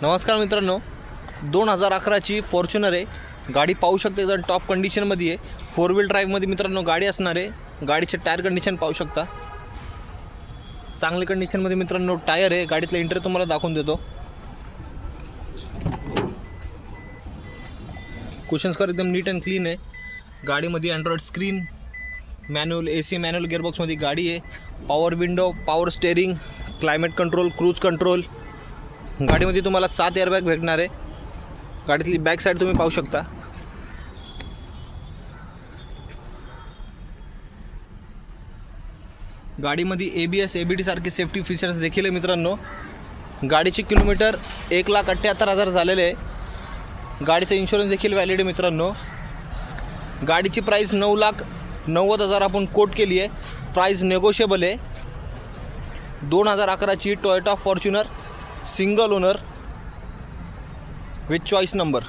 नमस्कार मित्रांनो, 2011ची फॉर्च्युनर आहे. गाडी पाहू शकता एकदम टॉप कंडिशनमध्ये आहे. 4 व्हील ड्राईव्हमध्ये मित्रांनो गाडी असणार आहे. गाडीचे टायर कंडिशन पाहू शकता, चांगली कंडिशनमध्ये मित्रांनो टायर आहे. गाडीतलं इंटेरियर तुम्हाला दाखवून देतो. कुशन्स कर एकदम नीट अँड क्लीन आहे. गाडीमध्ये android screen, manual AC, manual गिअरबॉक्समध्ये गाडी आहे. Power window, power steering, climate control, cruise control. गाडीमध्ये तुम्हाला 7 एअरबॅग भेटणार आहे. गाडीतली बॅक साईड तुम्ही पाहू शकता. गाडीमध्ये ABS, ABD सारखे सेफ्टी फीचर्स देखील आहे मित्रांनो. गाडीचे किलोमीटर 1,78,000 झालेले आहे. गाडीचा इन्शुरन्स देखील व्हॅलिड आहे मित्रांनो. गाडीची प्राईस 9,90,000 आपण कोट केली आहे. प्राईस नेगोशिएबल आहे. 2011ची Toyota Fortuner single owner with choice number.